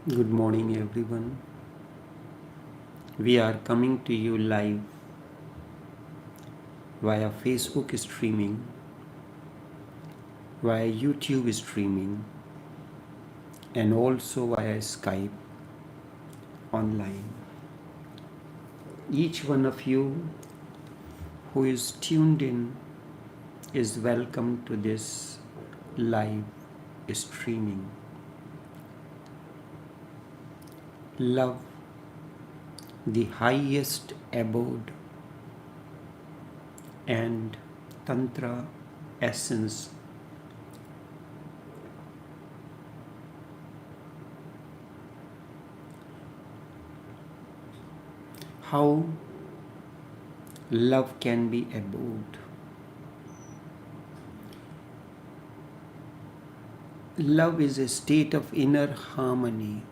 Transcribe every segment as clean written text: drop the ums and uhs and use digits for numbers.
Good morning, everyone. We are coming to you live via Facebook streaming, via YouTube streaming, and also via Skype online. Each one of you who is tuned in is welcome to this live streaming. Love, the highest abode, and tantra essence. How love can be abode. Love is a state of inner harmony.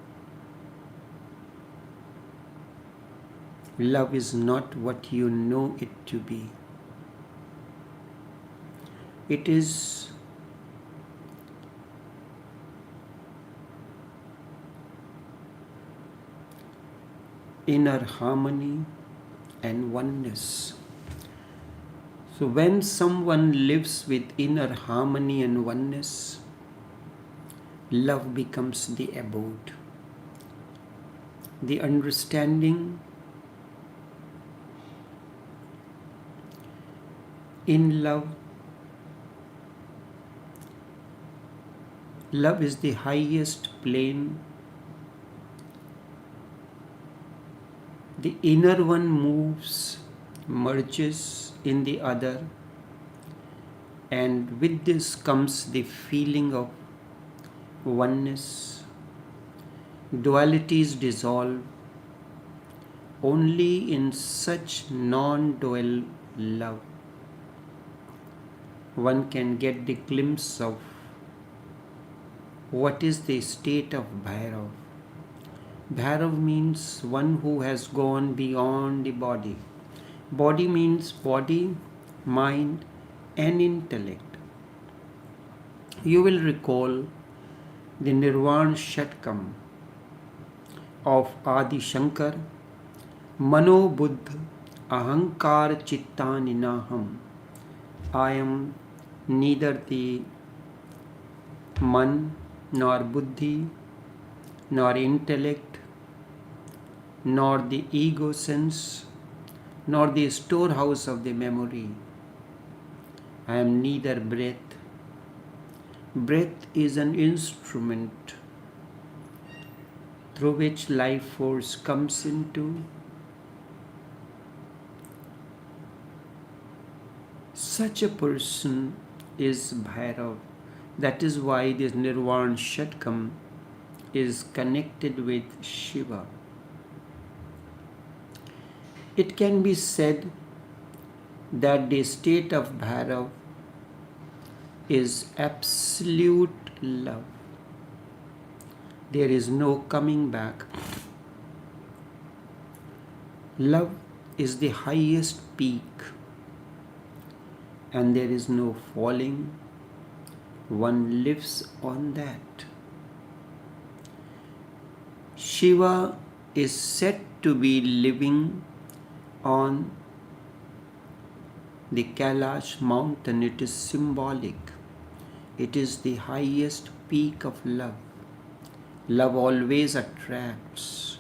Love is not what you know it to be. It is inner harmony and oneness. So when someone lives with inner harmony and oneness, love becomes the abode. The understanding in love, love is the highest plane. The inner one moves, merges in the other, and with this comes the feeling of oneness. Dualities dissolve. Only in such non-dual love one can get the glimpse of what is the state of Bhairav. Bhairav means one who has gone beyond the body. Body means body, mind, and intellect. You will recall the Nirvana Shatkam of Adi Shankar, Mano Buddha Ahankar Chittaninaham. I am neither the man, nor buddhi, nor intellect, nor the ego sense, nor the storehouse of the memory. I am neither breath. Breath is an instrument through which life force comes into. Such a person is Bhairav. That is why this Nirvana Shatkam is connected with Shiva. It can be said that the state of Bhairav is absolute love. There is no coming back. Love is the highest peak, and there is no falling. One lives on that. Shiva is said to be living on the Kailash mountain. It is symbolic. It is the highest peak of love. Love always attracts.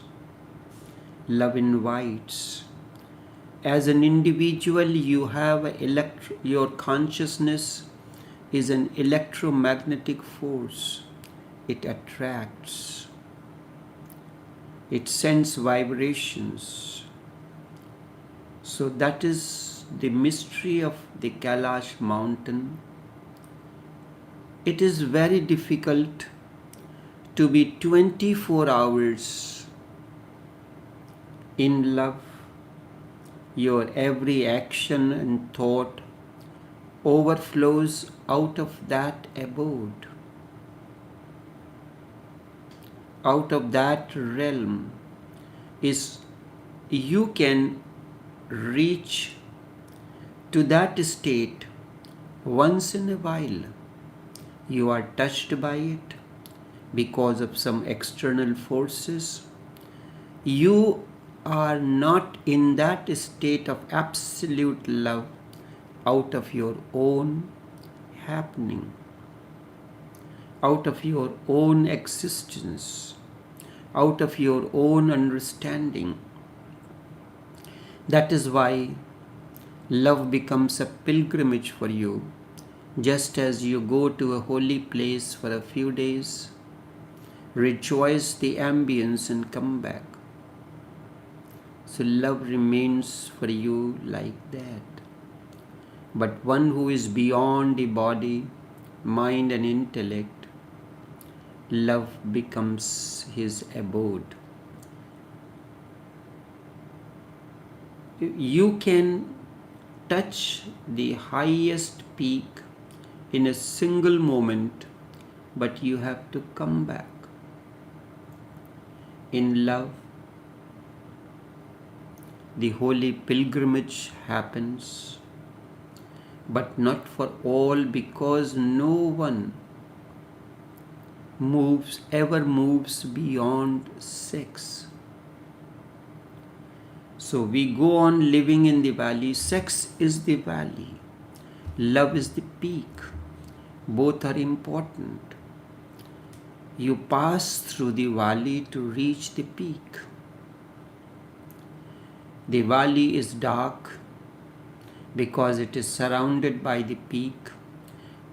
Love invites. As an individual, you have your consciousness is an electromagnetic force. It attracts. It sends vibrations. So that is the mystery of the Kailash mountain. It is very difficult to be 24 hours in love. Your every action and thought overflows out of that abode, out of that realm. You can reach to that state once in a while. You are touched by it, because of some external forces. You are not in that state of absolute love out of your own happening, out of your own existence, out of your own understanding. That is why love becomes a pilgrimage for you, just as you go to a holy place for a few days, rejoice the ambience and come back. So love remains for you like that. But one who is beyond the body, mind and intellect, love becomes his abode. You can touch the highest peak in a single moment, but you have to come back. In love, the holy pilgrimage happens, but not for all, because no one ever moves beyond sex. So we go on living in the valley. Sex is the valley. Love is the peak. Both are important. You pass through the valley to reach the peak. The valley is dark because it is surrounded by the peak.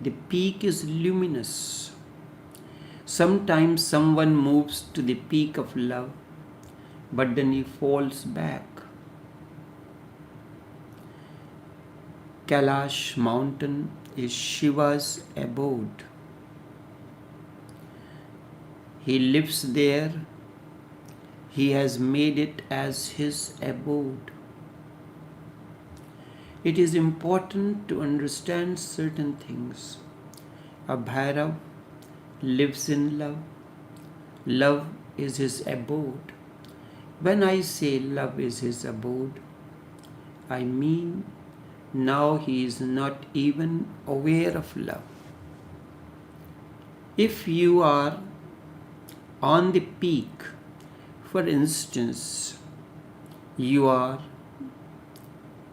The peak is luminous. Sometimes someone moves to the peak of love, but then he falls back. Kailash mountain is Shiva's abode. He lives there. He has made it as his abode. It is important to understand certain things. A Bhairav lives in love. Love is his abode. When I say love is his abode, I mean now he is not even aware of love. If you are on the peak, for instance, you are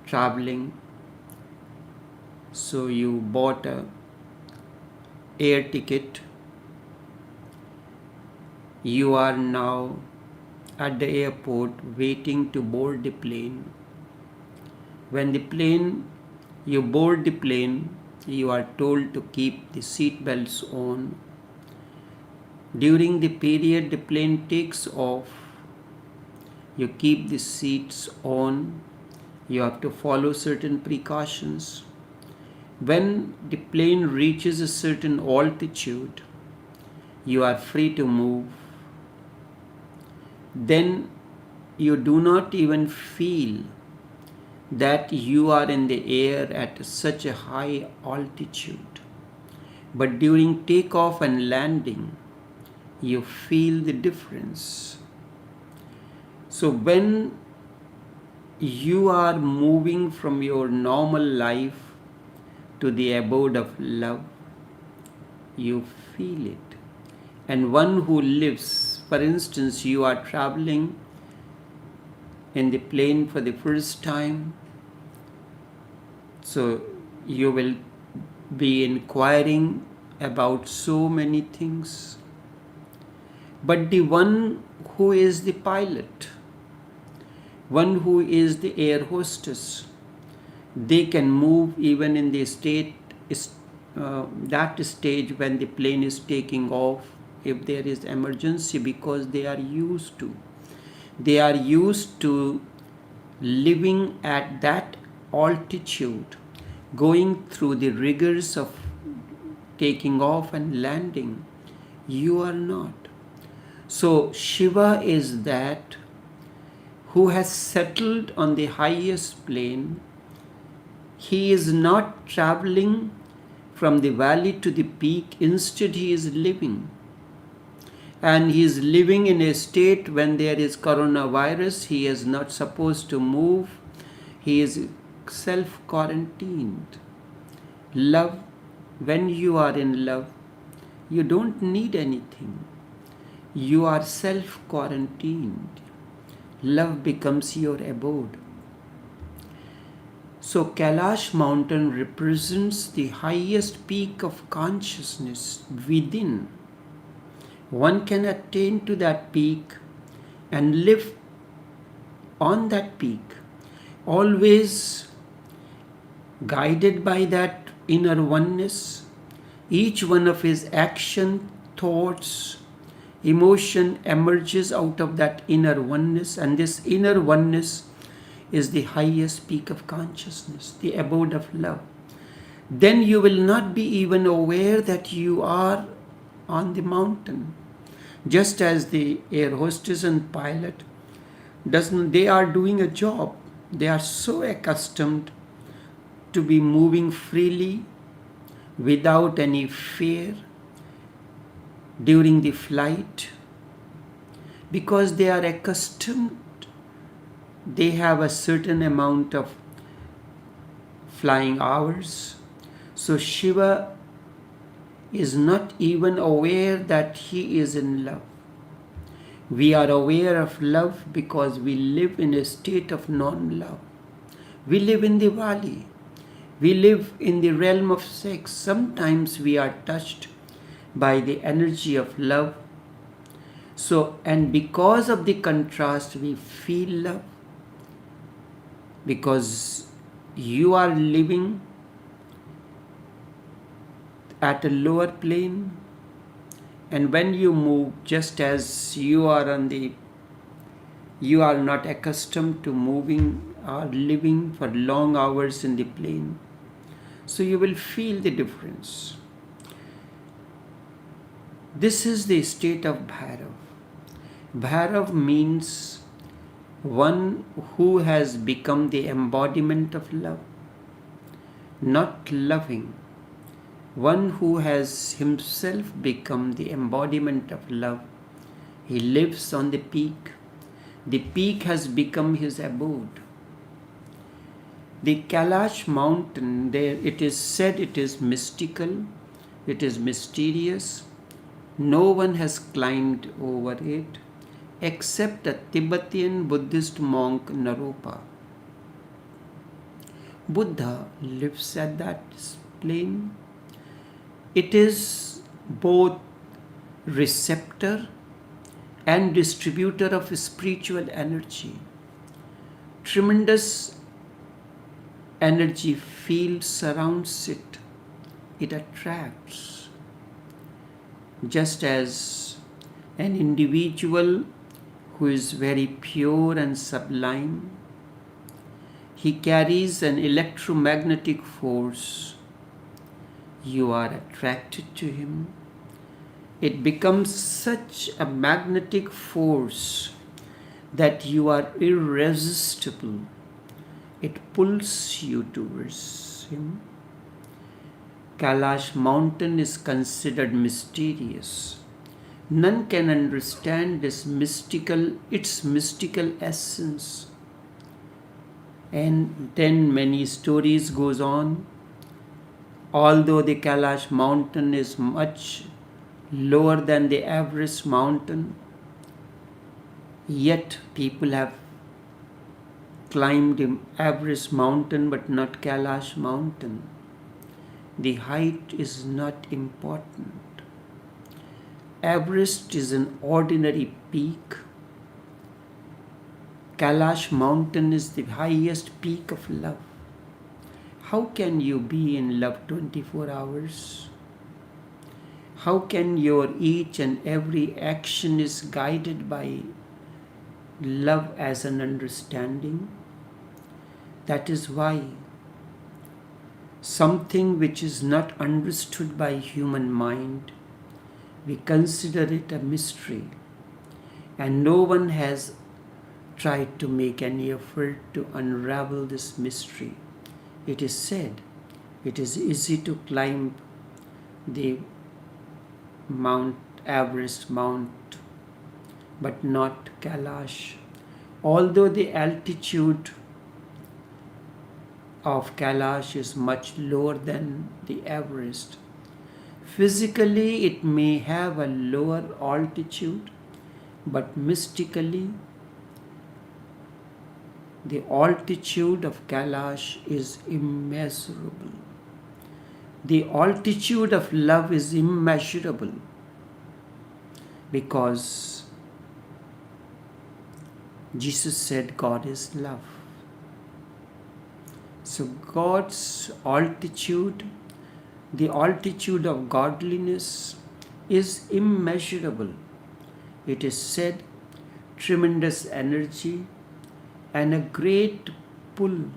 traveling, so you bought a air ticket. You are now at the airport waiting to board the plane. When you board the plane, you are told to keep the seat belts on. During the period the plane takes off, you keep the seats on. You have to follow certain precautions. When the plane reaches a certain altitude, you are free to move. Then you do not even feel that you are in the air at such a high altitude. But during takeoff and landing, you feel the difference. So when you are moving from your normal life to the abode of love, you feel it. And one who lives, for instance, you are traveling in the plane for the first time, so you will be inquiring about so many things. But the one who is the pilot, one who is the air hostess, they can move even in the that stage when the plane is taking off, if there is emergency, because they are used to. They are used to living at that altitude, going through the rigors of taking off and landing. You are not. So Shiva is that who has settled on the highest plane. He is not traveling from the valley to the peak. Instead, he is living. And he is living in a state when there is coronavirus. He is not supposed to move. He is self-quarantined. Love, when you are in love, you don't need anything. You are self-quarantined. Love becomes your abode. So Kailash mountain represents the highest peak of consciousness within. One can attain to that peak and live on that peak, always guided by that inner oneness. Each one of his action, thoughts, emotion emerges out of that inner oneness, and this inner oneness is the highest peak of consciousness, the abode of love. Then you will not be even aware that you are on the mountain. Just as the air hostess and pilot they are doing a job. They are so accustomed to be moving freely without any fear during the flight, because they are accustomed. They have a certain amount of flying hours. So Shiva is not even aware that he is in love. We are aware of love because we live in a state of non-love. We live in the valley. We live in the realm of sex. Sometimes we are touched by the energy of love. So, and because of the contrast, we feel love. Because you are living at a lower plane, and when you move, just as you are not accustomed to moving or living for long hours in the plane, so you will feel the difference. This is the state of Bhairav. Bhairav means one who has become the embodiment of love, not loving. One who has himself become the embodiment of love. He lives on the peak. The peak has become his abode. The Kailash mountain, there it is said it is mystical, it is mysterious. No one has climbed over it except a Tibetan Buddhist monk, Naropa. Buddha lives at that plane. It is both receptor and distributor of spiritual energy. Tremendous energy field surrounds it. It attracts. Just as an individual who is very pure and sublime, he carries an electromagnetic force. You are attracted to him. It becomes such a magnetic force that you are irresistible. It pulls you towards him. Kailash mountain is considered mysterious. None can understand its mystical essence. And then many stories goes on. Although the Kailash mountain is much lower than the Everest mountain, yet people have climbed the Everest mountain but not Kailash mountain. The height is not important. Everest is an ordinary peak. Kailash mountain is the highest peak of love. How can you be in love 24 hours? How can your each and every action is guided by love as an understanding? That is why something which is not understood by human mind, we consider it a mystery, and no one has tried to make any effort to unravel this mystery. It is said it is easy to climb the Mount Everest Mount, but not Kailash. Although the altitude of Kailash is much lower than the Everest, physically it may have a lower altitude, but mystically, the altitude of Kailash is immeasurable. The altitude of love is immeasurable because Jesus said God is love. So God's altitude, the altitude of godliness is immeasurable. It is said tremendous energy and a great pull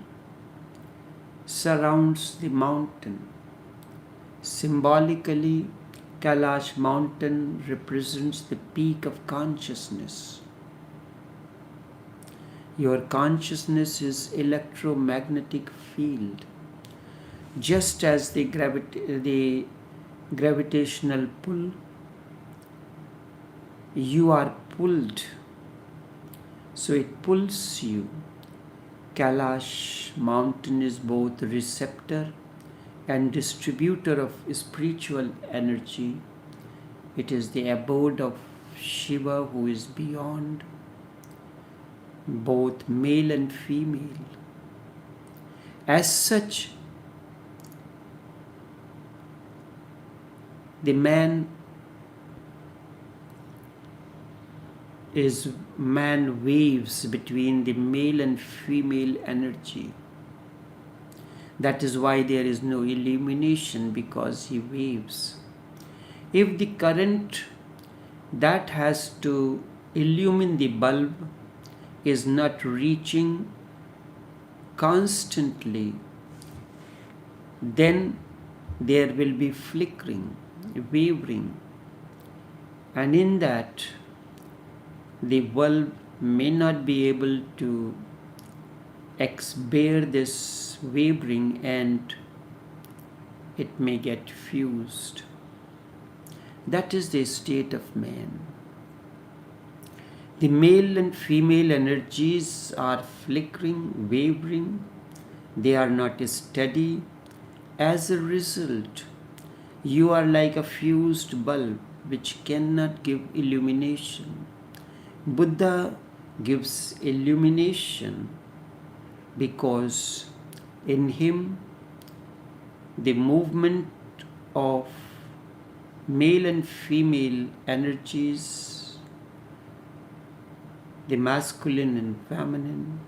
surrounds the mountain. Symbolically, Kailash mountain represents the peak of consciousness. Your consciousness is electromagnetic field. Just as the gravitational pull, you are pulled. So it pulls you. Kailash mountain is both receptor and distributor of spiritual energy. It is the abode of Shiva, who is beyond both male and female. As such, the man waves between the male and female energy. That is why there is no illumination, because he waves. If the current that has to illumine the bulb is not reaching constantly, then there will be flickering, wavering, and in that the bulb may not be able to bear this wavering and it may get fused. That is the state of man. The male and female energies are flickering, wavering. They are not steady. As a result, you are like a fused bulb which cannot give illumination. Buddha gives illumination because in him the movement of male and female energies, the masculine and feminine,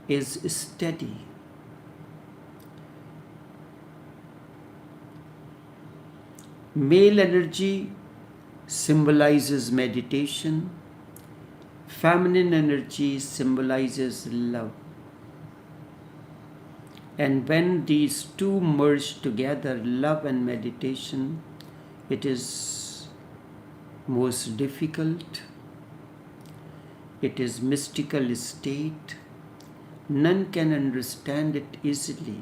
is steady. Male energy symbolizes meditation. Feminine energy symbolizes love. And when these two merge together, love and meditation, it is most difficult. It is mystical state. None can understand it easily.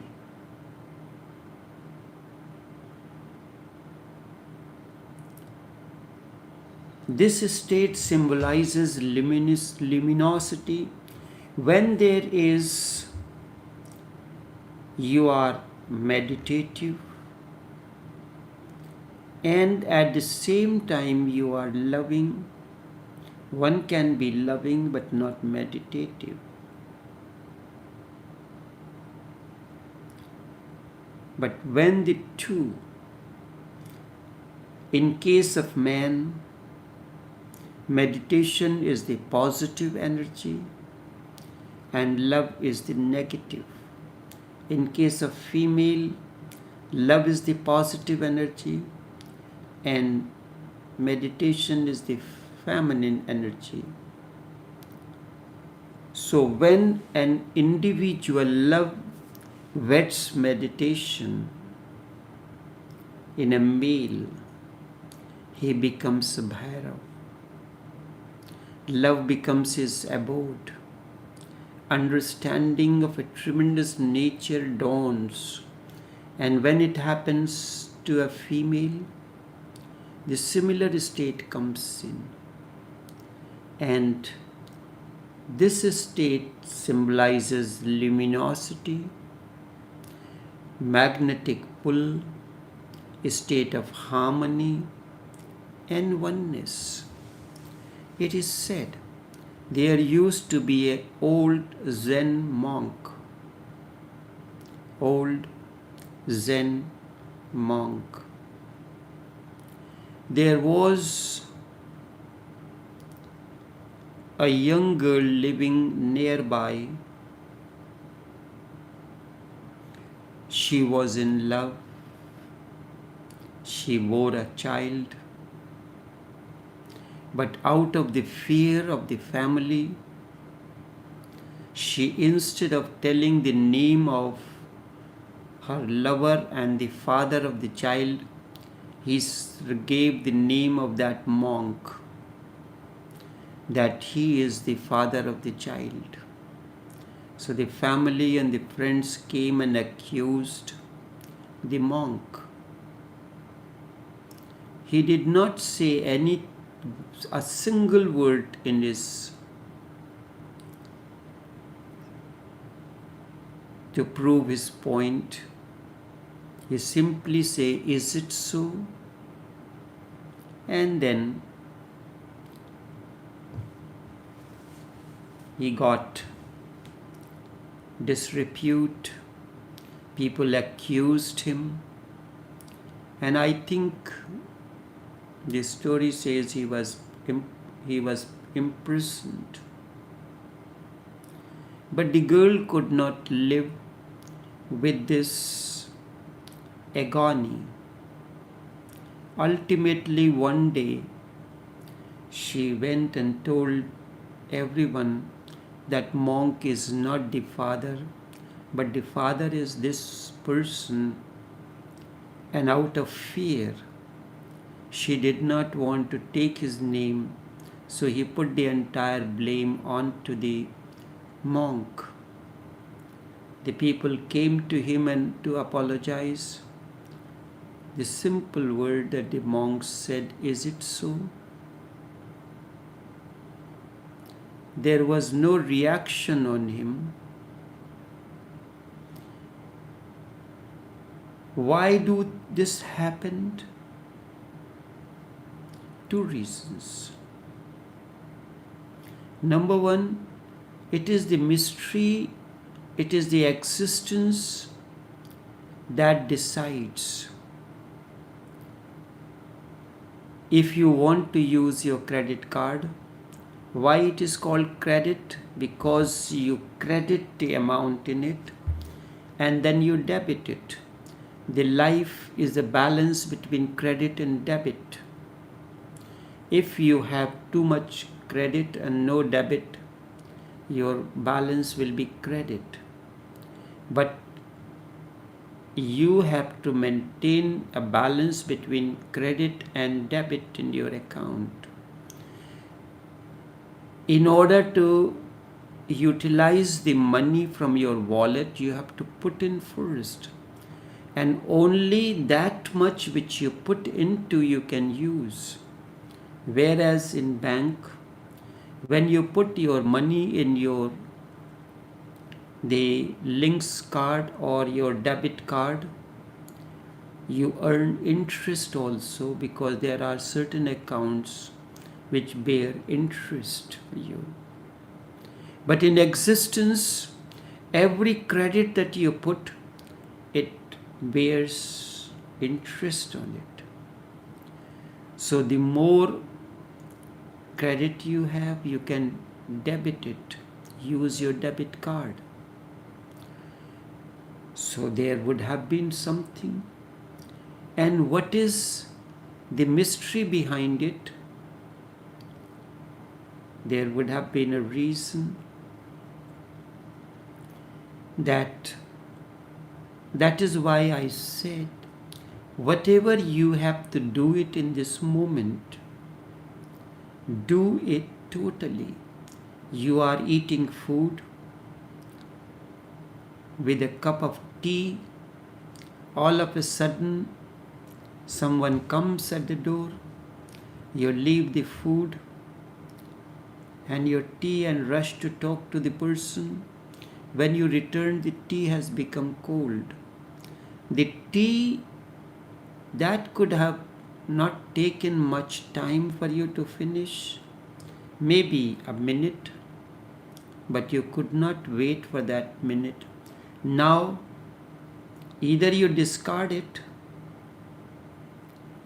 This state symbolizes luminosity. When you are meditative and at the same time you are loving. One can be loving but not meditative. But when the two, in case of man, meditation is the positive energy and love is the negative. In case of female, love is the positive energy and meditation is the feminine energy. So when an individual love weds meditation in a male, he becomes a Bhairav. Love becomes his abode. Understanding of a tremendous nature dawns, and when it happens to a female, the similar state comes in. And this state symbolizes luminosity, magnetic pull, a state of harmony and oneness. It is said there used to be an old Zen monk, old Zen monk. There was a young girl living nearby. She was in love. She bore a child. But out of the fear of the family, she, instead of telling the name of her lover and the father of the child, he gave the name of that monk, that he is the father of the child. So the family and the friends came and accused the monk. He did not say a single word in his to prove his point. He simply say, "Is it so?" And then he got disrepute. People accused him, and I think the story says he was imprisoned. But the girl could not live with this agony. Ultimately, one day, she went and told everyone that monk is not the father, but the father is this person, and out of fear, she did not want to take his name, so he put the entire blame onto the monk. The people came to him and to apologize. The simple word that the monk said, "Is it so?" There was no reaction on him. Why do this happened? Two reasons. Number one, it is the mystery, it is the existence that decides if you want to use your credit card. Why it is called credit? Because you credit the amount in it and then you debit it. The life is a balance between credit and debit. If you have too much credit and no debit, your balance will be credit. But you have to maintain a balance between credit and debit in your account. In order to utilize the money from your wallet, you have to put in first. And only that much which you put into you can use. Whereas in bank, when you put your money in the links card or your debit card, you earn interest also, because there are certain accounts which bear interest for you. But in existence, every credit that you put, it bears interest on it. So the more credit you have, you can debit it, use your debit card. So there would have been something. And what is the mystery behind it? There would have been a reason that is why I said, whatever you have to do it in this moment, do it totally. You are eating food with a cup of tea. All of a sudden, someone comes at the door. You leave the food and your tea and rush to talk to the person. When you return, the tea has become cold. The tea that could have not taken much time for you to finish, maybe a minute, but you could not wait for that minute. Now, either you discard it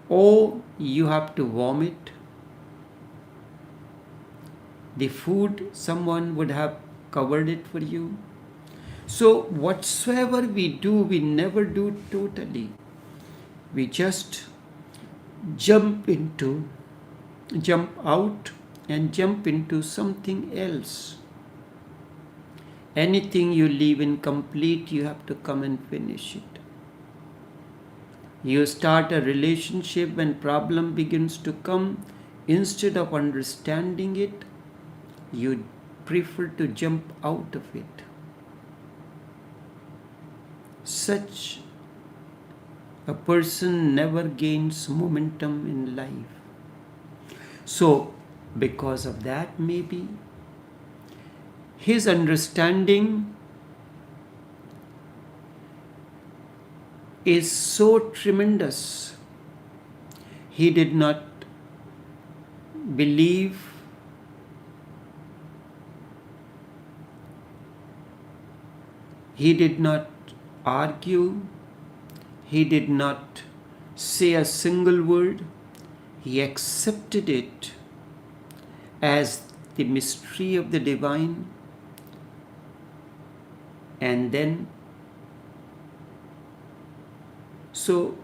or you have to vomit. The food, someone would have covered it for you. So, whatsoever we do, we never do totally. We just jump out and jump into something else. Anything you leave incomplete, you have to come and finish it. You start a relationship, when problem begins to come, instead of understanding it, you prefer to jump out of it. Such a person never gains momentum in life. So, because of that, maybe his understanding is so tremendous. He did not believe, he did not argue, he did not say a single word. He accepted it as the mystery of the divine, and then so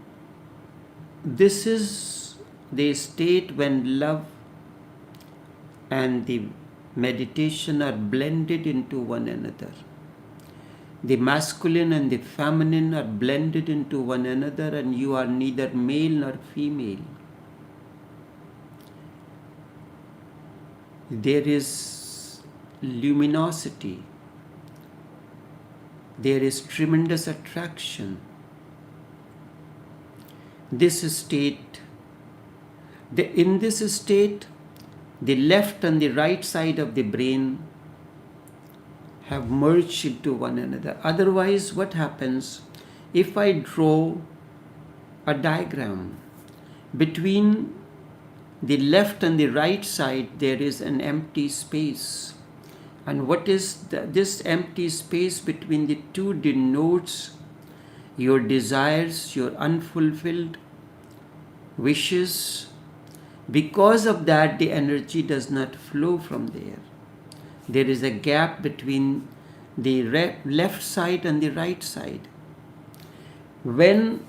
this is the state when love and the meditation are blended into one another. The masculine and the feminine are blended into one another, and you are neither male nor female. There is luminosity. There is tremendous attraction. This state, in this state, the left and the right side of the brain have merged into one another. Otherwise, what happens if I draw a diagram between the left and the right side? There is an empty space, and what is this empty space between the two denotes your desires, your unfulfilled wishes. Because of that, the energy does not flow from there. There is a gap between the left side and the right side. When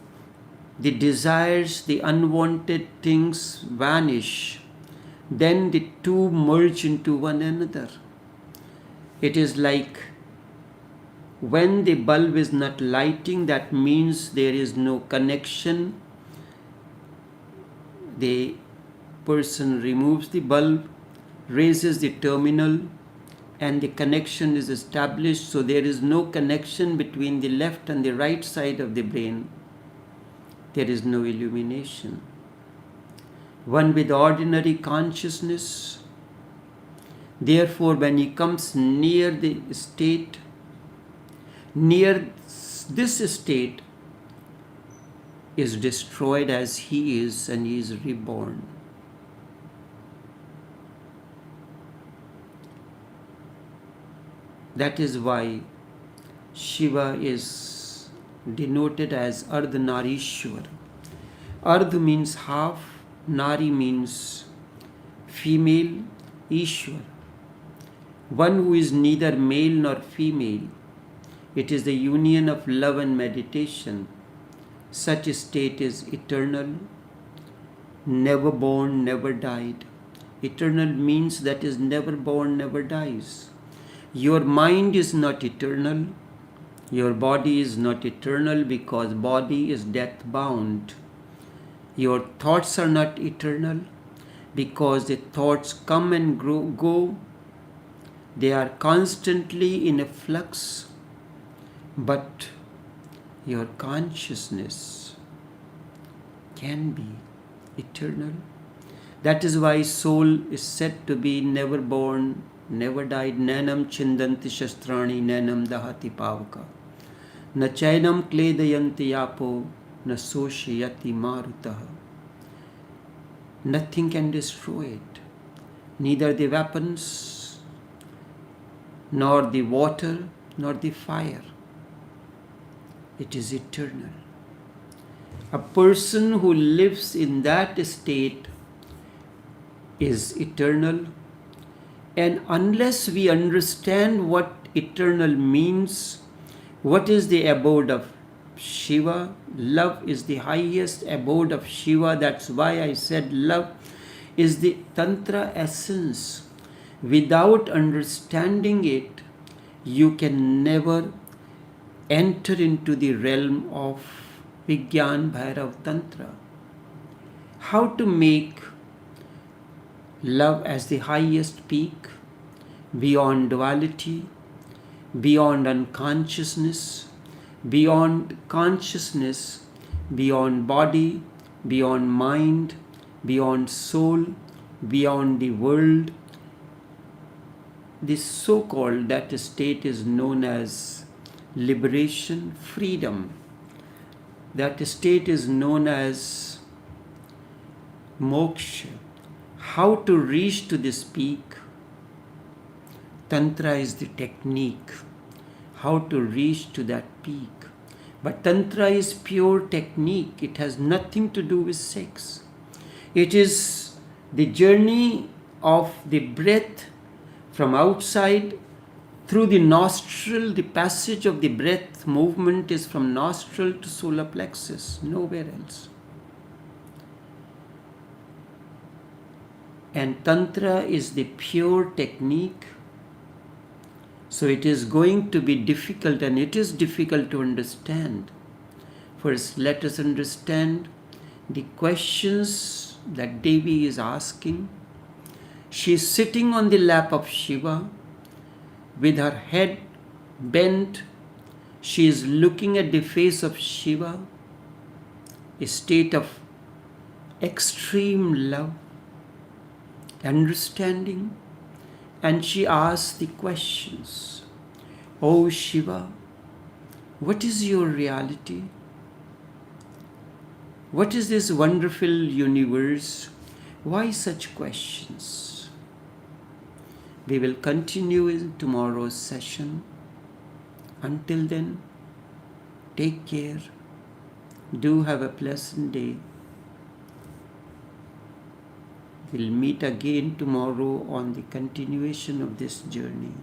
the desires, the unwanted things vanish, then the two merge into one another. It is like when the bulb is not lighting, that means there is no connection. The person removes the bulb, raises the terminal, and the connection is established. So there is no connection between the left and the right side of the brain. There is no illumination. One with ordinary consciousness, therefore, when he comes near the state, near this state, is destroyed as he is, and he is reborn. That is why Shiva is denoted as Ardhanarishwar. Ardh means half, Nari means female, Ishwar. One who is neither male nor female. It is the union of love and meditation. Such a state is eternal, never born, never died. Eternal means that is never born, never dies. Your mind is not eternal. Your body is not eternal, because body is death bound. Your thoughts are not eternal, because the thoughts come and go. They are constantly in a flux. But your consciousness can be eternal. That is why soul is said to be never born, never died. Nainam chindanti shastrani, nainam dahati pavaka. Na chainam kledayanti yapo, na soshayati marutaha. Nothing can destroy it. neither the weapons, nor the water, nor the fire. It is eternal. A person who lives in that state is eternal, and unless we understand what eternal means, what is the abode of Shiva? Love is the highest abode of Shiva. That's why I said love is the tantra essence. Without understanding it, you can never enter into the realm of Vigyan Bhairav Tantra. How to make love as the highest peak, beyond duality, beyond unconsciousness, beyond consciousness, beyond body, beyond mind, beyond soul, beyond the world. This so-called, that state is known as liberation, freedom. That state is known as moksha. How to reach to this peak? Tantra is the technique. How to reach to that peak. But Tantra is pure technique. It has nothing to do with sex. It is the journey of the breath from outside through the nostril. The passage of the breath movement is from nostril to solar plexus, nowhere else. And Tantra is the pure technique. So it is going to be difficult, and it is difficult to understand. First, let us understand the questions that Devi is asking. She is sitting on the lap of Shiva with her head bent. She is looking at the face of Shiva, a state of extreme love, understanding, and she asks the questions. Oh Shiva, what is your reality? What is this wonderful universe? Why such questions? We will continue in tomorrow's session. Until then, take care. Do have a pleasant day. We'll meet again tomorrow on the continuation of this journey.